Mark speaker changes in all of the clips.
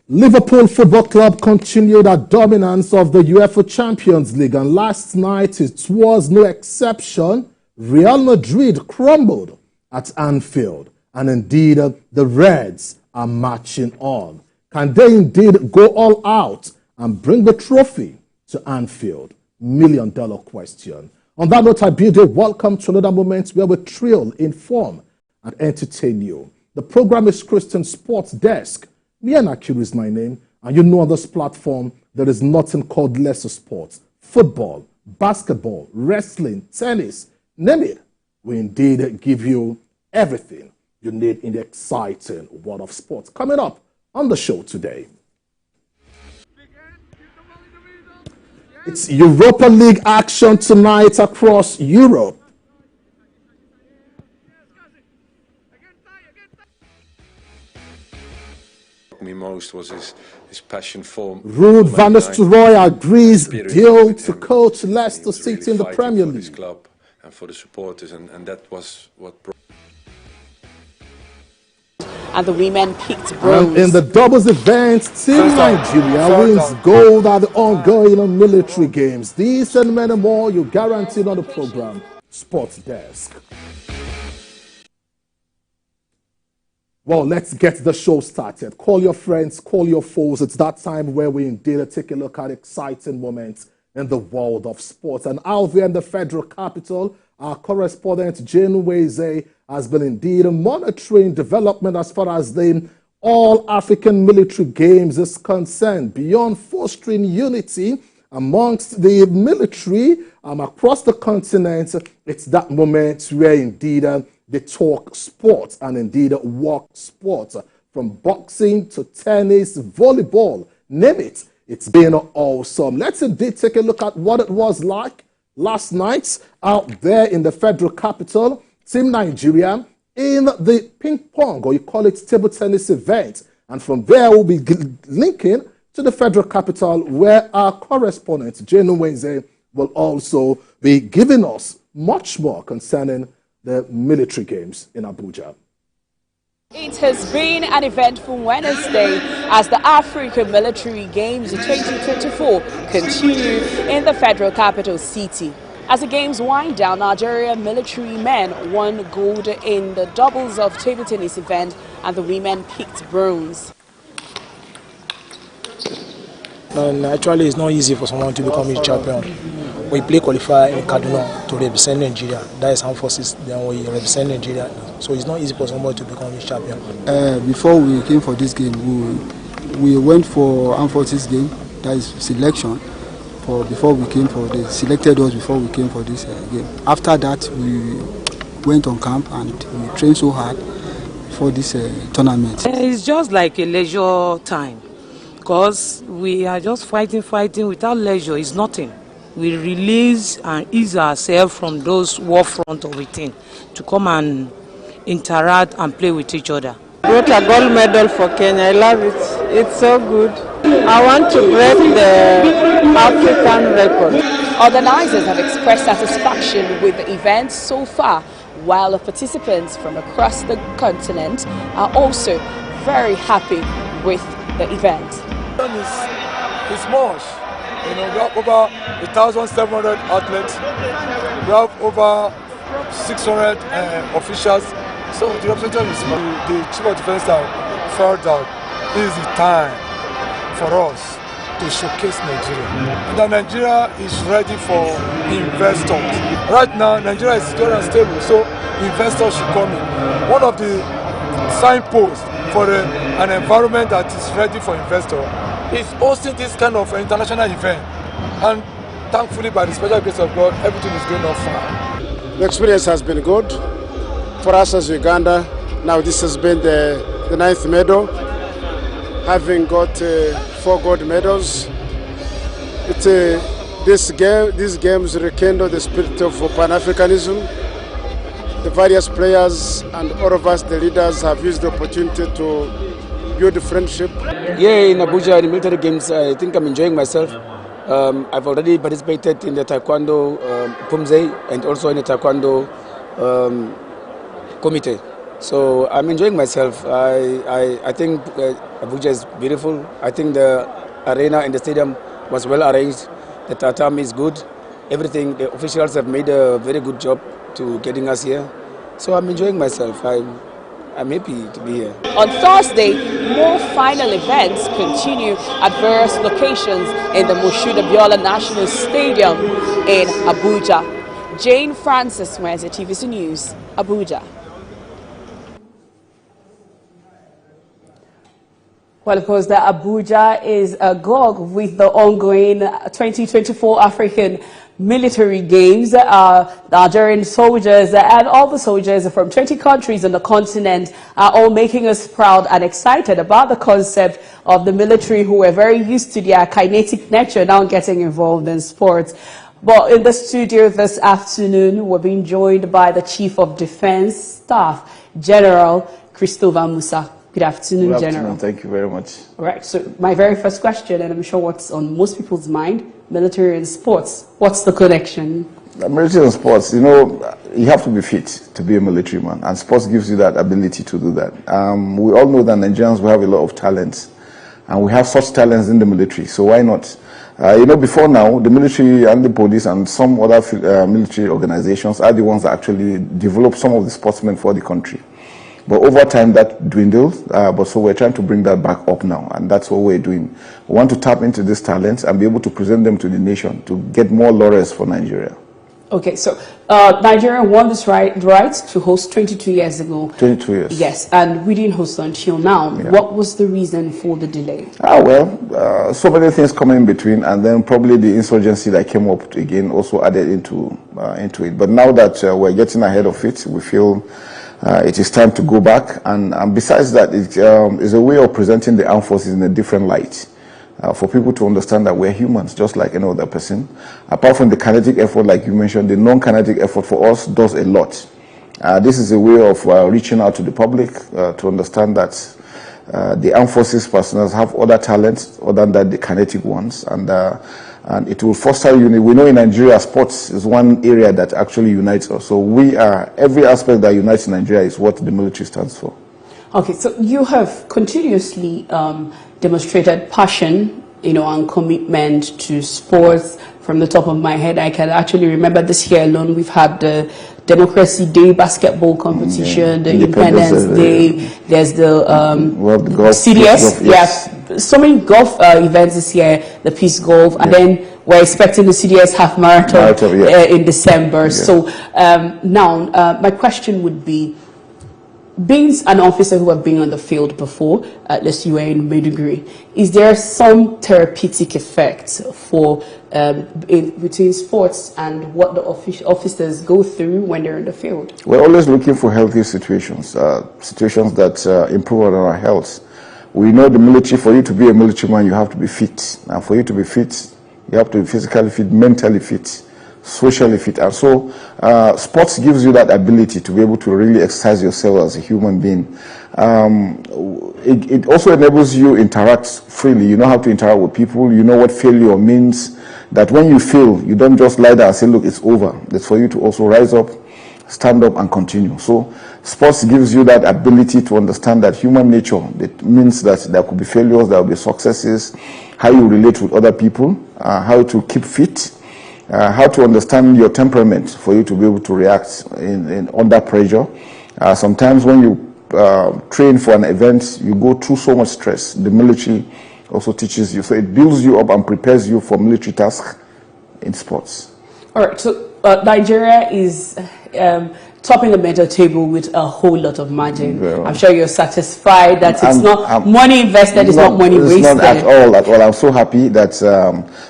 Speaker 1: Liverpool Football Club continued their dominance of the UEFA Champions League, and last night it was no exception. Real Madrid crumbled at Anfield, and indeed the Reds are marching on. Can they indeed go all out and bring the trophy to Anfield? $1 million question. On that note, I bid you welcome to another moment where we thrill, inform, and entertain you. The program is Christian Sports Desk. Akiri is my name, and you know on this platform there is nothing called lesser sports. Football, basketball, wrestling, tennis, name it. We indeed give you everything you need in the exciting world of sports. Coming up on the show today, it's Europa League action tonight across Europe.
Speaker 2: Me most was his passion for
Speaker 1: Ruud van Nistelrooy agrees deal to coach Leicester City in the Premier League.
Speaker 2: For this club and for the supporters, and that was what brought.
Speaker 3: And the women picked bronze.
Speaker 1: In the doubles event, Team Nigeria wins gold at the ongoing military games. These and many more you guaranteed on the program Sports Desk. Well, let's get the show started. Call your friends, call your foes. It's that time where we indeed take a look at exciting moments in the world of sports. And out there in the federal capital, our correspondent Jane Weze has been indeed monitoring development as far as the All-African Military Games is concerned. Beyond fostering unity amongst the military across the continent, it's that moment where indeed they talk sports and indeed walk sports, from boxing to tennis, volleyball, name it. It's been awesome. Let's indeed take a look at what it was like last night out there in the federal capital. Team Nigeria in the ping pong, or you call it table tennis event. And from there, we'll be linking to the federal capital where our correspondent, Jane Weze, will also be giving us much more concerning the military games in Abuja.
Speaker 3: It has been an eventful Wednesday as the African Military Games 2024 continue in the federal capital city. As the games wind down, Nigeria military men won gold in the doubles of table tennis event, and the women picked bronze.
Speaker 4: And actually, it's not easy for someone to become a champion. We play qualifier in Kaduna to represent Nigeria. That is Armed Forces. Then we represent Nigeria. So it's not easy for somebody to become a champion.
Speaker 5: Before we came for this game, we went for Armed Forces game. That is selection. Before we came for the selected us before we came for this game. After that, we went on camp and we trained so hard for this tournament.
Speaker 6: It's just like a leisure time, because we are just fighting without leisure. It's nothing. We release and ease ourselves from those war front of within to come and interact and play with each other.
Speaker 7: Brought a gold medal for Kenya. I love it. It's so good. I want to break the African record.
Speaker 3: Organizers have expressed satisfaction with the event so far, while the participants from across the continent are also very happy with the event.
Speaker 8: It's much. You know, we have over 1,700 athletes. We have over 600 officials. So the representative is the chief of defense staff felt that this is the time for us to showcase Nigeria. And that Nigeria is ready for investors. Right now, Nigeria is very unstable, so investors should come in. One of the signposts for an environment that is ready for investors is hosting this kind of international event. And thankfully, by the special grace of God, everything is going on fine.
Speaker 9: The experience has been good for us as Uganda. Now this has been the 9th medal, having got 4 gold medals. These games rekindle the spirit of Pan-Africanism. The various players and all of us, the leaders, have used the opportunity to build friendship.
Speaker 10: Yeah, in Abuja, in the military games, I think I'm enjoying myself. I've already participated in the Taekwondo Pumze and also in the Taekwondo committee. So I'm enjoying myself. I think Abuja is beautiful. I think the arena in the stadium was well arranged. The tatami is good. Everything, the officials have made a very good job to getting us here. So I'm enjoying myself. I'm happy to be here.
Speaker 3: On Thursday, more final events continue at various locations in the Moshood Abiola National Stadium in Abuja. Jane Francis, Wednesday TVC News, Abuja. Well, of course, the Abuja is agog with the ongoing 2024 African military games. Nigerian soldiers and all the soldiers from 20 countries on the continent are all making us proud and excited about the concept of the military, who are very used to their kinetic nature now getting involved in sports. But in the studio this afternoon, we're being joined by the Chief of Defense Staff, General Christopher Musa. Good afternoon, General.
Speaker 11: Thank you very much.
Speaker 3: All right, so my very first question, and I'm sure what's on most people's mind, military and sports. What's the connection?
Speaker 11: Military and sports, you know, you have to be fit to be a military man, and sports gives you that ability to do that. We all know that Nigerians, we have a lot of talents, and we have such talents in the military, so why not? You know, before now, the military and the police and some other military organizations are the ones that actually develop some of the sportsmen for the country. But over time that dwindled, but so we're trying to bring that back up now, and that's what we're doing. We want to tap into these talents and be able to present them to the nation to get more laurels for Nigeria.
Speaker 3: Okay, so Nigeria won this right to host 22 years ago.
Speaker 11: 22 years.
Speaker 3: Yes, and we didn't host until now.
Speaker 11: Yeah.
Speaker 3: What was the reason for the delay?
Speaker 11: Well, so many things coming in between, and then probably the insurgency that came up again also added into it. But now that we're getting ahead of it, we feel it is time to go back, and besides that, it is a way of presenting the armed forces in a different light, for people to understand that we're humans just like any other person. Apart from the kinetic effort, like you mentioned, the non-kinetic effort for us does a lot. This is a way of reaching out to the public to understand that the armed forces personnel have other talents other than the kinetic ones, and it will foster unity. We know in Nigeria, sports is one area that actually unites us. So every aspect that unites Nigeria is what the military stands for.
Speaker 3: Okay, so you have continuously demonstrated passion, and commitment to sports. From the top of my head, I can actually remember this year alone, we've had the Democracy Day basketball competition, the Independence Day, there's the golf, CDS, yes. So many golf events this year, the Peace Golf, and then we're expecting the CDS half marathon in December. So now my question would be, being an officer who have been on the field before, at least you were in Maiduguri, is there some therapeutic effect for between sports and what the officers go through when they're in the field?
Speaker 11: We're always looking for healthy situations, situations that improve on our health. We know the military, for you to be a military man, you have to be fit. And for you to be fit, you have to be physically fit, mentally fit, socially fit. And so sports gives you that ability to be able to really exercise yourself as a human being. It also enables you to interact freely. You know how to interact with people. You know what failure means. That when you fail, you don't just lie there and say, look, it's over. It's for you to also rise up, stand up, and continue. So sports gives you that ability to understand that human nature. It means that there could be failures, there will be successes, how you relate with other people, how to keep fit, how to understand your temperament for you to be able to react under pressure. Sometimes when you train for an event, you go through so much stress. The military also teaches you. So it builds you up and prepares you for military tasks in sports. All
Speaker 3: right, so Nigeria is topping the medal table with a whole lot of margin. I'm sure you're satisfied that it's not money invested, it's not money wasted.
Speaker 11: Not at all. I'm so happy that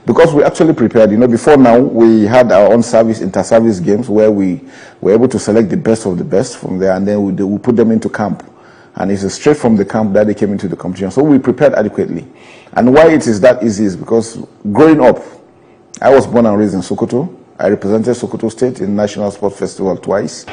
Speaker 11: because we actually prepared. Before now, we had our own inter-service games where we were able to select the best of the best from there, and then we put them into camp. And it's straight from the camp that they came into the competition. So we prepared adequately. And why it is that easy is because growing up, I was born and raised in Sokoto. I represented Sokoto State in National Sports Festival twice.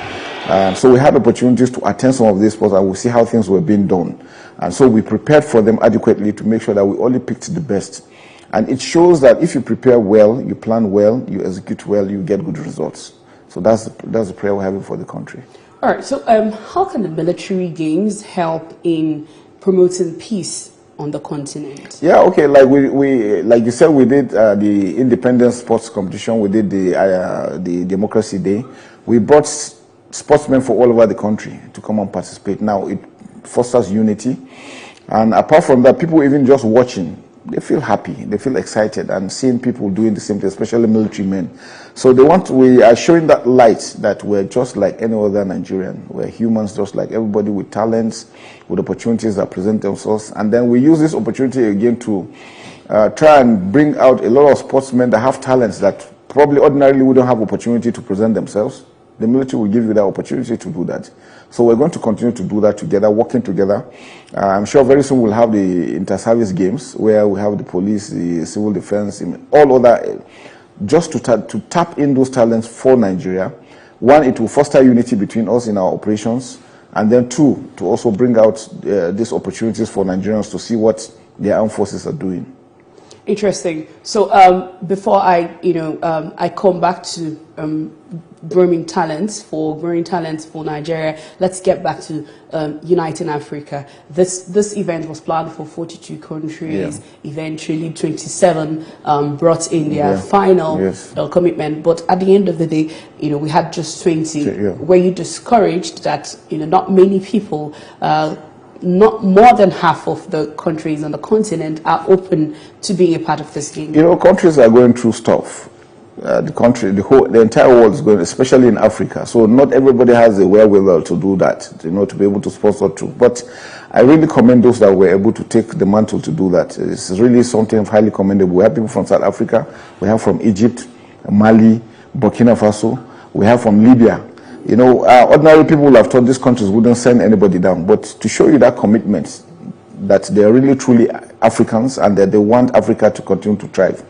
Speaker 11: So we had opportunities to attend some of these sports and we see how things were being done. And so we prepared for them adequately to make sure that we only picked the best. And it shows that if you prepare well, you plan well, you execute well, you get good results. So that's the prayer we're having for the country.
Speaker 3: All right, so how can the military games help in promoting peace on the continent?
Speaker 11: Yeah, okay. Like we like you said, we did the independent sports competition. We did the Democracy Day. We brought sportsmen from all over the country to come and participate. Now it fosters unity, and apart from that, people even just watching, they feel happy, they feel excited, and seeing people doing the same thing, especially military men. So we are showing that light that we're just like any other Nigerian. We're humans just like everybody, with talents, with opportunities that present themselves. And then we use this opportunity again to try and bring out a lot of sportsmen that have talents that probably ordinarily wouldn't have opportunity to present themselves. The military will give you that opportunity to do that. So we're going to continue to do that together, working together. I'm sure very soon we'll have the inter-service games where we have the police, the civil defense, all other, just to tap in those talents for Nigeria. One, it will foster unity between us in our operations. And then two, to also bring out these opportunities for Nigerians to see what their armed forces are doing.
Speaker 3: Interesting. So before I come back to growing talents for Nigeria, let's get back to Uniting Africa. This event was planned for 42 countries. Yeah. Eventually, 27 brought in their final commitment. But at the end of the day, we had just 20. Yeah. Were you discouraged that not many people? Not more than half of the countries on the continent are open to being a part of this game.
Speaker 11: Countries are going through stuff. The entire world is going, especially in Africa. So not everybody has the wherewithal to do that, to be able to sponsor too. But I really commend those that were able to take the mantle to do that. It's really something highly commendable. We have people from South Africa, we have from Egypt, Mali, Burkina Faso, we have from Libya. Ordinary people would have thought these countries wouldn't send anybody down, but to show you that commitment, that they're really truly Africans and that they want Africa to continue to thrive.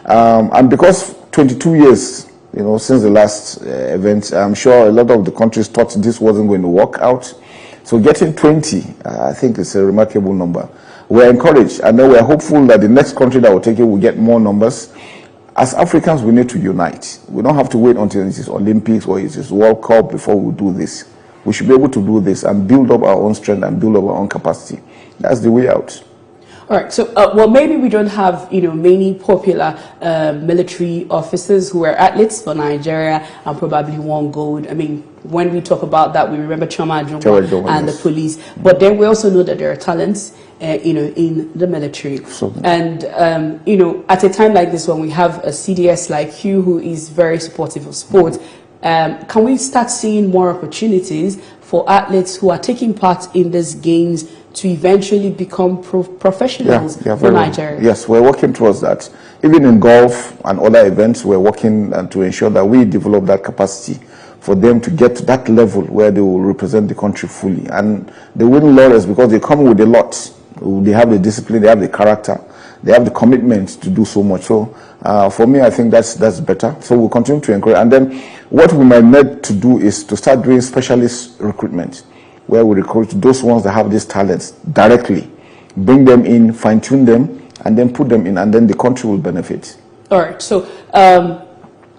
Speaker 11: And because 22 years, since the last event, I'm sure a lot of the countries thought this wasn't going to work out. So getting 20, I think it's a remarkable number. We're encouraged, and then we're hopeful that the next country that will take it will get more numbers. As Africans, we need to unite. We don't have to wait until it is Olympics or it is World Cup before we do this. We should be able to do this and build up our own strength and build up our own capacity. That's the way out.
Speaker 3: All right. So, well, maybe we don't have, many popular military officers who are athletes for Nigeria and probably won gold. I mean, when we talk about that, we remember Choma Ajunwa and the police. But then we also know that there are talents, in the military. And, at a time like this, when we have a CDS like you who is very supportive of sport, can we start seeing more opportunities for athletes who are taking part in these games to eventually become professionals for Nigeria?
Speaker 11: Yes, we're working towards that. Even in golf and other events, we're working to ensure that we develop that capacity for them to get to that level where they will represent the country fully. And they win laurels because they come with a lot. They have the discipline, they have the character, they have the commitment to do so much. So for me, I think that's better. So we'll continue to encourage. And then what we might need to do is to start doing specialist recruitment, where we recruit those ones that have these talents directly, bring them in, fine-tune them, and then put them in, and then the country will benefit.
Speaker 3: All right. So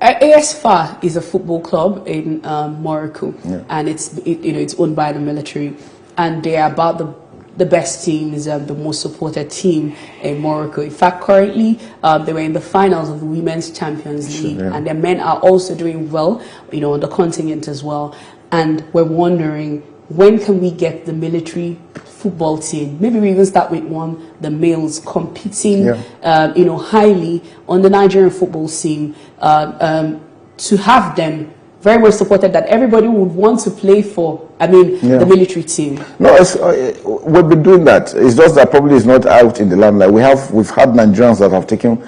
Speaker 3: AS FAR is a football club in Morocco, and it's owned by the military, and they are about the best teams, the most supported team in Morocco. In fact, currently, they were in the finals of the Women's Champions League, and their men are also doing well, on the continent as well. And we're wondering, when can we get the military football team? Maybe we even start with the males competing, highly on the Nigerian football scene, to have them very much supported, that everybody would want to play for, the military team.
Speaker 11: No, we've been doing that. It's just that probably it's not out in the limelight. We've had Nigerians that have taken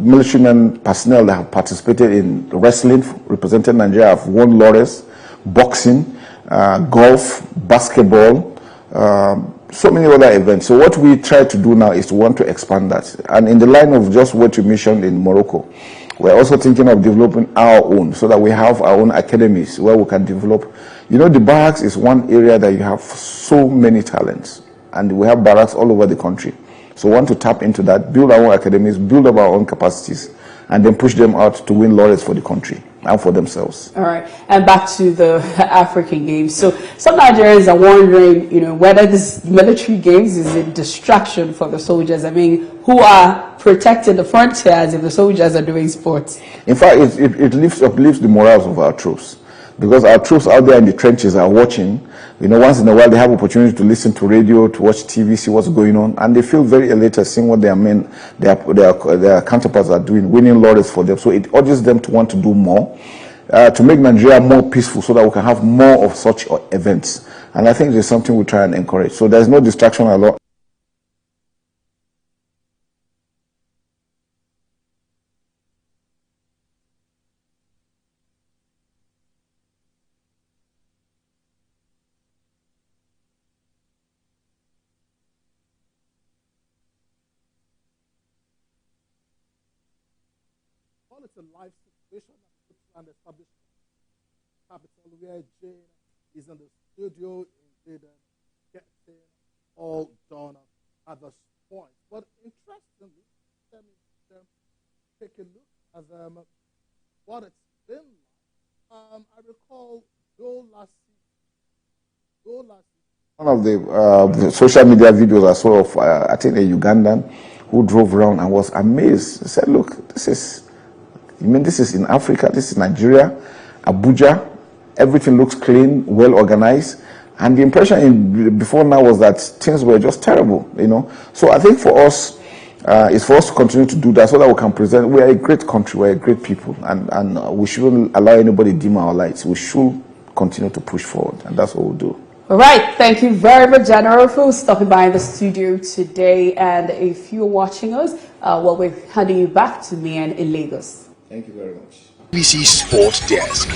Speaker 11: military personnel that have participated in wrestling, represented Nigeria, have won laurels, boxing, golf, basketball, so many other events. So what we try to do now is to want to expand that. And in the line of just what you mentioned in Morocco, we're also thinking of developing our own, so that we have our own academies where we can develop. The barracks is one area that you have so many talents, and we have barracks all over the country. So we want to tap into that, build our own academies, build up our own capacities, and then push them out to win laurels for the country and for themselves.
Speaker 3: All right, and back to the African Games. So some Nigerians are wondering, whether this military games is a distraction for the soldiers. I mean, who are protecting the frontiers if the soldiers are doing sports?
Speaker 11: In fact, it uplifts the morals of our troops, because our troops out there in the trenches are watching. Once in a while they have opportunity to listen to radio, to watch TV, see what's going on, and they feel very elated seeing what their men, their counterparts are doing, winning laurels for them. So it urges them to want to do more, to make Nigeria more peaceful, so that we can have more of such events. And I think there's something we try and encourage. So there's no distraction at all.
Speaker 1: Well, it's a live situation and established capital where Jane is in the studio in getting all done at this point. But interestingly, let me take a look at what it's been like. I recall last season.
Speaker 11: One of the social media videos I saw of, I think, a Ugandan who drove around and was amazed. He said, look, this is in Africa, this is Nigeria, Abuja, everything looks clean, well organized. And the impression before now was that things were just terrible, So I think for us, it's for us to continue to do that so that we can present, we are a great country, we are a great people, and we shouldn't allow anybody dim our lights. We should continue to push forward, and that's what we'll do.
Speaker 3: All right, thank you very much, General, for stopping by in the studio today. And if you're watching us, we're handing you back to Mian in Lagos.
Speaker 11: Thank you very much.
Speaker 12: TVC Sport Desk.